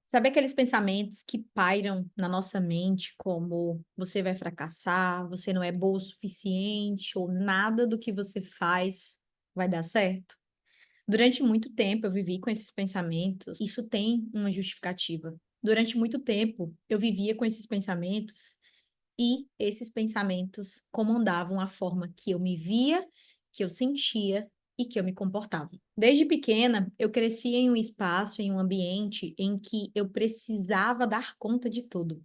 Sabe aqueles pensamentos que pairam na nossa mente, como você vai fracassar, você não é boa o suficiente, ou nada do que você faz vai dar certo? Durante muito tempo eu vivi com esses pensamentos, isso tem uma justificativa. Durante muito tempo eu vivia com esses pensamentos e esses pensamentos comandavam a forma que eu me via, que eu sentia e que eu me comportava. Desde pequena, eu cresci em um espaço, em um ambiente em que eu precisava dar conta de tudo.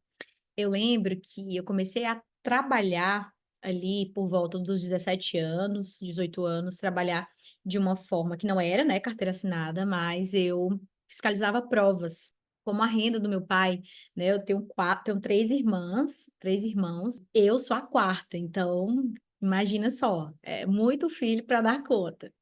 Eu lembro que eu comecei a trabalhar ali por volta dos 17 anos, 18 anos, trabalhar de uma forma que não era, né, carteira assinada, mas eu fiscalizava provas. Como a renda do meu pai, né, eu tenho 3 irmãs, 3 irmãos, eu sou a quarta, então imagina só, é muito filho para dar conta.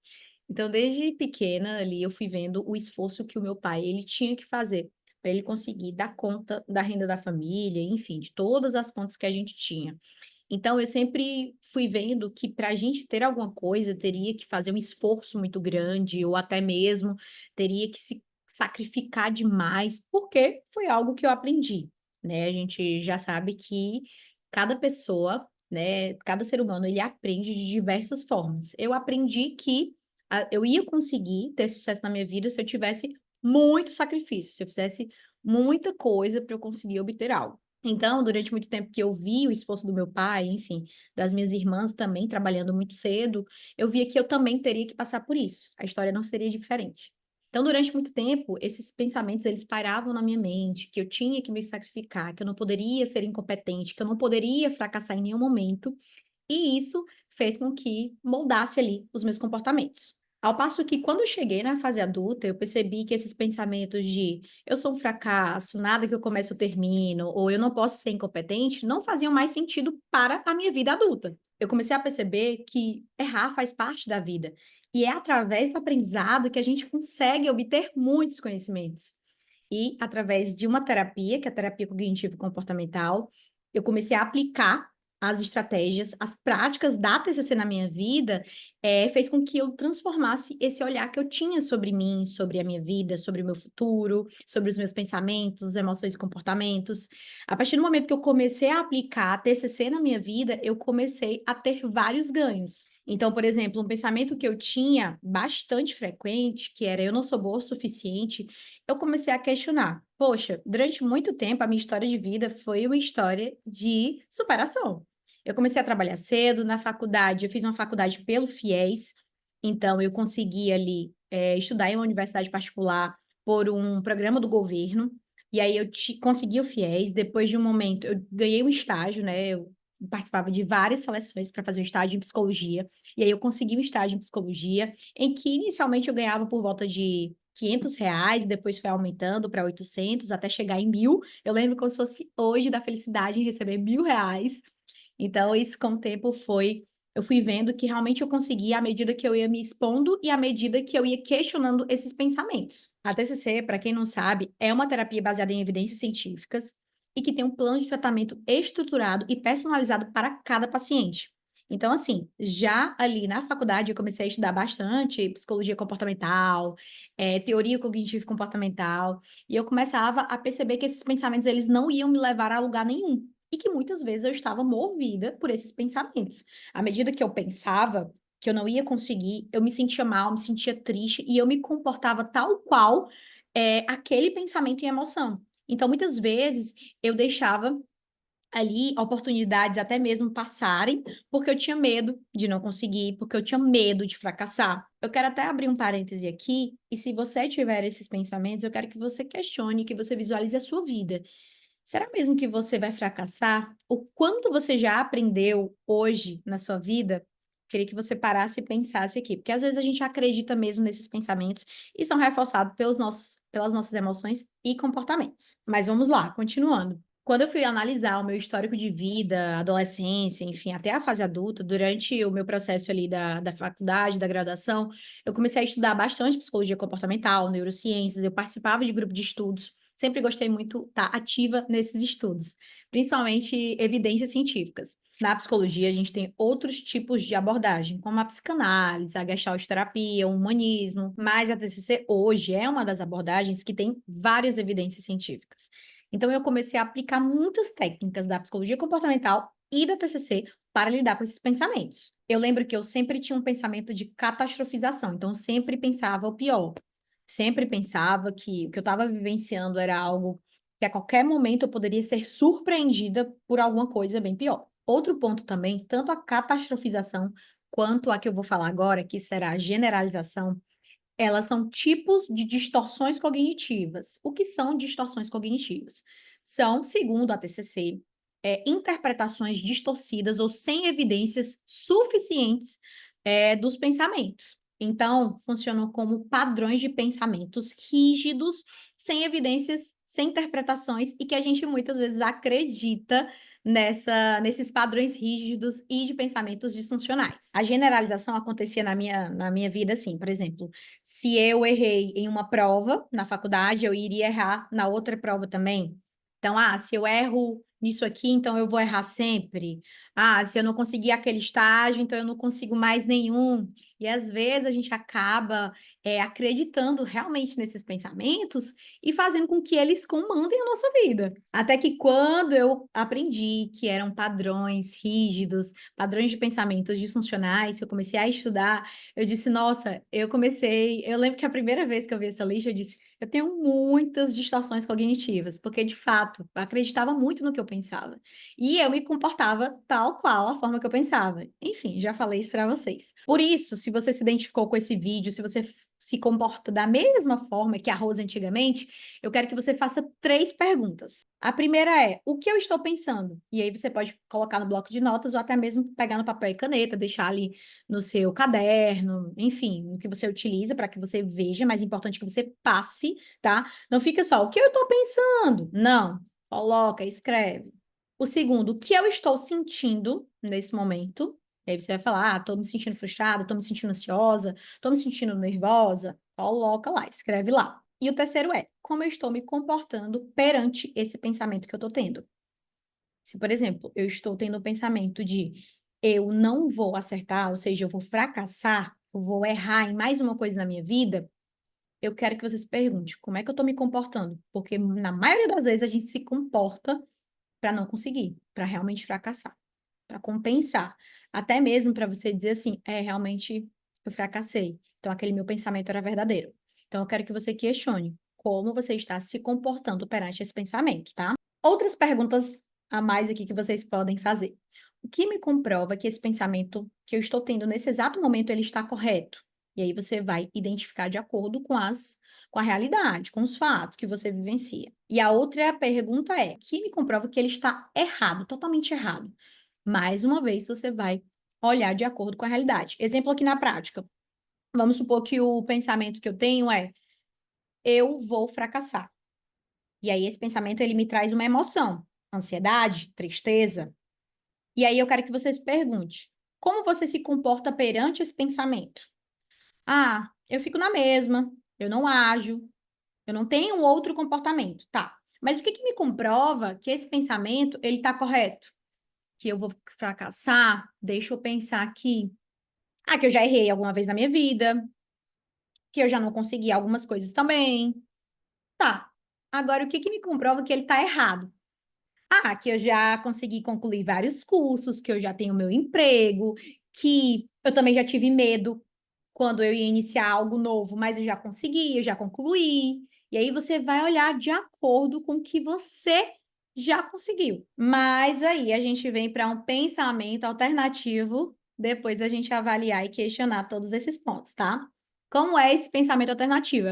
Então, desde pequena ali, eu fui vendo o esforço que o meu pai, ele tinha que fazer para ele conseguir dar conta da renda da família, enfim, de todas as contas que a gente tinha. Então, eu sempre fui vendo que para a gente ter alguma coisa, teria que fazer um esforço muito grande, ou até mesmo teria que se sacrificar demais, porque foi algo que eu aprendi, né? A gente já sabe que cada pessoa, né, cada ser humano, ele aprende de diversas formas. Eu aprendi que eu ia conseguir ter sucesso na minha vida se eu tivesse muito sacrifício, se eu fizesse muita coisa para eu conseguir obter algo. Então, durante muito tempo que eu vi o esforço do meu pai, enfim, das minhas irmãs também trabalhando muito cedo, eu via que eu também teria que passar por isso. A história não seria diferente. Então, durante muito tempo, esses pensamentos eles pairavam na minha mente, que eu tinha que me sacrificar, que eu não poderia ser incompetente, que eu não poderia fracassar em nenhum momento, e isso fez com que moldasse ali os meus comportamentos. Ao passo que quando eu cheguei na fase adulta, eu percebi que esses pensamentos de eu sou um fracasso, nada que eu começo eu termino, ou eu não posso ser incompetente, não faziam mais sentido para a minha vida adulta. Eu comecei a perceber que errar faz parte da vida. E é através do aprendizado que a gente consegue obter muitos conhecimentos. E através de uma terapia, que é a terapia cognitivo comportamental, eu comecei a aplicar as estratégias, as práticas da TCC na minha vida, fez com que eu transformasse esse olhar que eu tinha sobre mim, sobre a minha vida, sobre o meu futuro, sobre os meus pensamentos, emoções e comportamentos. A partir do momento que eu comecei a aplicar a TCC na minha vida, eu comecei a ter vários ganhos. Então, por exemplo, um pensamento que eu tinha bastante frequente, que era eu não sou boa o suficiente, eu comecei a questionar. Poxa, durante muito tempo a minha história de vida foi uma história de superação. Eu comecei a trabalhar cedo, na faculdade eu fiz uma faculdade pelo FIES, então eu consegui ali, estudar em uma universidade particular por um programa do governo, e aí eu consegui o FIES, depois de um momento eu ganhei um estágio, né, eu participava de várias seleções para fazer um estágio em psicologia, e aí eu consegui um estágio em psicologia, em que inicialmente eu ganhava por volta de R$ 500, depois foi aumentando para 800, até chegar em 1.000. Eu lembro como se fosse hoje da felicidade em receber R$ 1.000. Então, isso com o tempo eu fui vendo que realmente eu conseguia à medida que eu ia me expondo e à medida que eu ia questionando esses pensamentos. A TCC, para quem não sabe, é uma terapia baseada em evidências científicas e que tem um plano de tratamento estruturado e personalizado para cada paciente. Então, assim, já ali na faculdade eu comecei a estudar bastante psicologia comportamental, teoria cognitivo comportamental, e eu começava a perceber que esses pensamentos eles não iam me levar a lugar nenhum. E que muitas vezes eu estava movida por esses pensamentos. À medida que eu pensava que eu não ia conseguir, eu me sentia mal, me sentia triste e eu me comportava tal qual, aquele pensamento e emoção. Então, muitas vezes, eu deixava ali oportunidades até mesmo passarem, porque eu tinha medo de não conseguir, porque eu tinha medo de fracassar. Eu quero até abrir um parêntese aqui, e se você tiver esses pensamentos, eu quero que você questione, que você visualize a sua vida. Será mesmo que você vai fracassar? O quanto você já aprendeu hoje na sua vida? Queria que você parasse e pensasse aqui, porque às vezes a gente acredita mesmo nesses pensamentos e são reforçados pelas nossas emoções e comportamentos. Mas vamos lá, continuando. Quando eu fui analisar o meu histórico de vida, adolescência, enfim, até a fase adulta, durante o meu processo ali da faculdade, da graduação, eu comecei a estudar bastante psicologia comportamental, neurociências, eu participava de grupo de estudos. Sempre gostei muito estar ativa nesses estudos, principalmente evidências científicas. Na psicologia, a gente tem outros tipos de abordagem, como a psicanálise, a gestalt terapia, o humanismo, mas a TCC hoje é uma das abordagens que tem várias evidências científicas. Então, eu comecei a aplicar muitas técnicas da psicologia comportamental e da TCC para lidar com esses pensamentos. Eu lembro que eu sempre tinha um pensamento de catastrofização, então eu sempre pensava o pior. Sempre pensava que o que eu estava vivenciando era algo que a qualquer momento eu poderia ser surpreendida por alguma coisa bem pior. Outro ponto também, tanto a catastrofização quanto a que eu vou falar agora, que será a generalização, elas são tipos de distorções cognitivas. O que são distorções cognitivas? São, segundo a TCC, interpretações distorcidas ou sem evidências suficientes dos pensamentos. Então, funcionam como padrões de pensamentos rígidos, sem evidências, sem interpretações, e que a gente muitas vezes acredita nesses padrões rígidos e de pensamentos disfuncionais. A generalização acontecia na minha vida assim, por exemplo, se eu errei em uma prova na faculdade, eu iria errar na outra prova também. Então, se eu erro nisso aqui, então eu vou errar sempre. Se eu não conseguir aquele estágio, então eu não consigo mais nenhum. E às vezes a gente acaba acreditando realmente nesses pensamentos e fazendo com que eles comandem a nossa vida. Até que quando eu aprendi que eram padrões rígidos, padrões de pensamentos disfuncionais, que eu comecei a estudar, eu disse, nossa, eu lembro que a primeira vez que eu vi essa lista, eu disse, eu tenho muitas distorções cognitivas, porque de fato, eu acreditava muito no que eu pensava. E eu me comportava tal qual a forma que eu pensava. Enfim, já falei isso para vocês. Por isso, se você se identificou com esse vídeo, se você se comporta da mesma forma que a Rose antigamente, eu quero que você faça 3 perguntas. A primeira é: o que eu estou pensando? E aí você pode colocar no bloco de notas ou até mesmo pegar no papel e caneta, deixar ali no seu caderno, enfim, o que você utiliza para que você veja, mas é importante que você passe, tá? Não fica só: o que eu estou pensando? Não, coloca, escreve. O segundo: o que eu estou sentindo nesse momento? E aí você vai falar: tô me sentindo frustrada, tô me sentindo ansiosa, tô me sentindo nervosa. Coloca lá, escreve lá. E o terceiro é: como eu estou me comportando perante esse pensamento que eu estou tendo? Se, por exemplo, eu estou tendo o pensamento de eu não vou acertar, ou seja, eu vou fracassar, eu vou errar em mais uma coisa na minha vida, eu quero que você se pergunte, como é que eu estou me comportando? Porque na maioria das vezes a gente se comporta para não conseguir, para realmente fracassar, para compensar. Até mesmo para você dizer assim, realmente eu fracassei. Então aquele meu pensamento era verdadeiro. Então eu quero que você questione como você está se comportando perante esse pensamento, tá? Outras perguntas a mais aqui que vocês podem fazer. O que me comprova que esse pensamento que eu estou tendo nesse exato momento ele está correto? E aí você vai identificar de acordo com a realidade, com os fatos que você vivencia. E a outra pergunta é: o que me comprova que ele está errado, totalmente errado? Mais uma vez, você vai olhar de acordo com a realidade. Exemplo aqui na prática. Vamos supor que o pensamento que eu tenho é: eu vou fracassar. E aí esse pensamento ele me traz uma emoção, ansiedade, tristeza. E aí eu quero que você se pergunte: como você se comporta perante esse pensamento? Eu fico na mesma, eu não ajo, eu não tenho um outro comportamento. Tá. Mas o que que me comprova que esse pensamento ele está correto? Que eu vou fracassar? Deixa eu pensar aqui. Que eu já errei alguma vez na minha vida, que eu já não consegui algumas coisas também. Tá. Agora, o que que me comprova que ele está errado? Que eu já consegui concluir vários cursos, que eu já tenho meu emprego, que eu também já tive medo quando eu ia iniciar algo novo, mas eu já consegui, eu já concluí. E aí você vai olhar de acordo com o que você já conseguiu. Mas aí a gente vem para um pensamento alternativo depois da gente avaliar e questionar todos esses pontos, tá? Como é esse pensamento alternativo?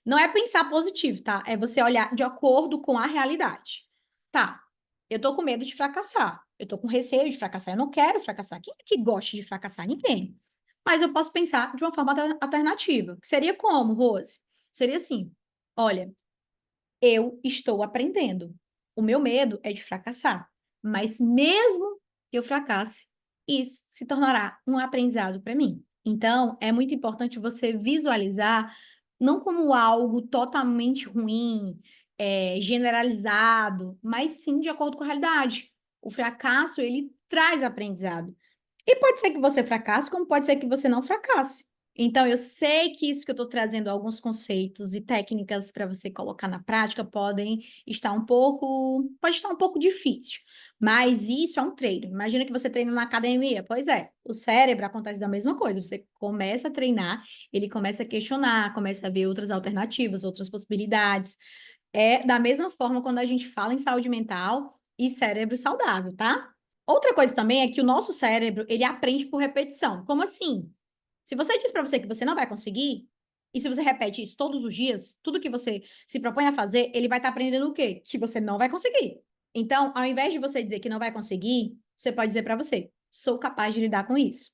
Não é pensar positivo, tá? É você olhar de acordo com a realidade. Tá, eu tô com medo de fracassar. Eu tô com receio de fracassar. Eu não quero fracassar. Quem é que gosta de fracassar? Ninguém. Mas eu posso pensar de uma forma alternativa. Que seria como, Rose? Seria assim: olha, eu estou aprendendo. O meu medo é de fracassar. Mas mesmo que eu fracasse, isso se tornará um aprendizado para mim. Então, é muito importante você visualizar não como algo totalmente ruim, generalizado, mas sim de acordo com a realidade. O fracasso, ele traz aprendizado. E pode ser que você fracasse, como pode ser que você não fracasse. Então, eu sei que isso que eu estou trazendo, alguns conceitos e técnicas para você colocar na prática, pode estar um pouco difícil, mas isso é um treino. Imagina que você treina na academia. Pois é, o cérebro acontece da mesma coisa. Você começa a treinar, ele começa a questionar, começa a ver outras alternativas, outras possibilidades. É da mesma forma quando a gente fala em saúde mental e cérebro saudável, tá? Outra coisa também é que o nosso cérebro, ele aprende por repetição. Como assim? Se você diz para você que você não vai conseguir, e se você repete isso todos os dias, tudo que você se propõe a fazer, ele vai estar aprendendo o quê? Que você não vai conseguir. Então, ao invés de você dizer que não vai conseguir, você pode dizer para você: sou capaz de lidar com isso.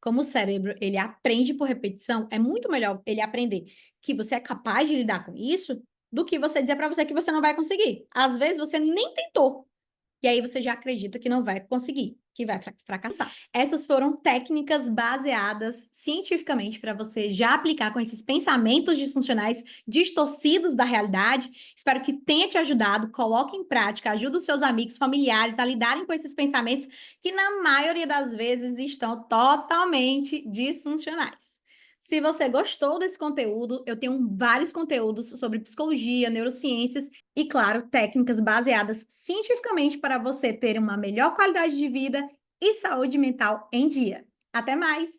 Como o cérebro, ele aprende por repetição, é muito melhor ele aprender que você é capaz de lidar com isso do que você dizer para você que você não vai conseguir. Às vezes você nem tentou, e aí você já acredita que não vai conseguir, que vai fracassar. Essas foram técnicas baseadas cientificamente para você já aplicar com esses pensamentos disfuncionais distorcidos da realidade. Espero que tenha te ajudado. Coloque em prática, ajude os seus amigos, familiares a lidarem com esses pensamentos que na maioria das vezes estão totalmente disfuncionais. Se você gostou desse conteúdo, eu tenho vários conteúdos sobre psicologia, neurociências e, claro, técnicas baseadas cientificamente para você ter uma melhor qualidade de vida e saúde mental em dia. Até mais!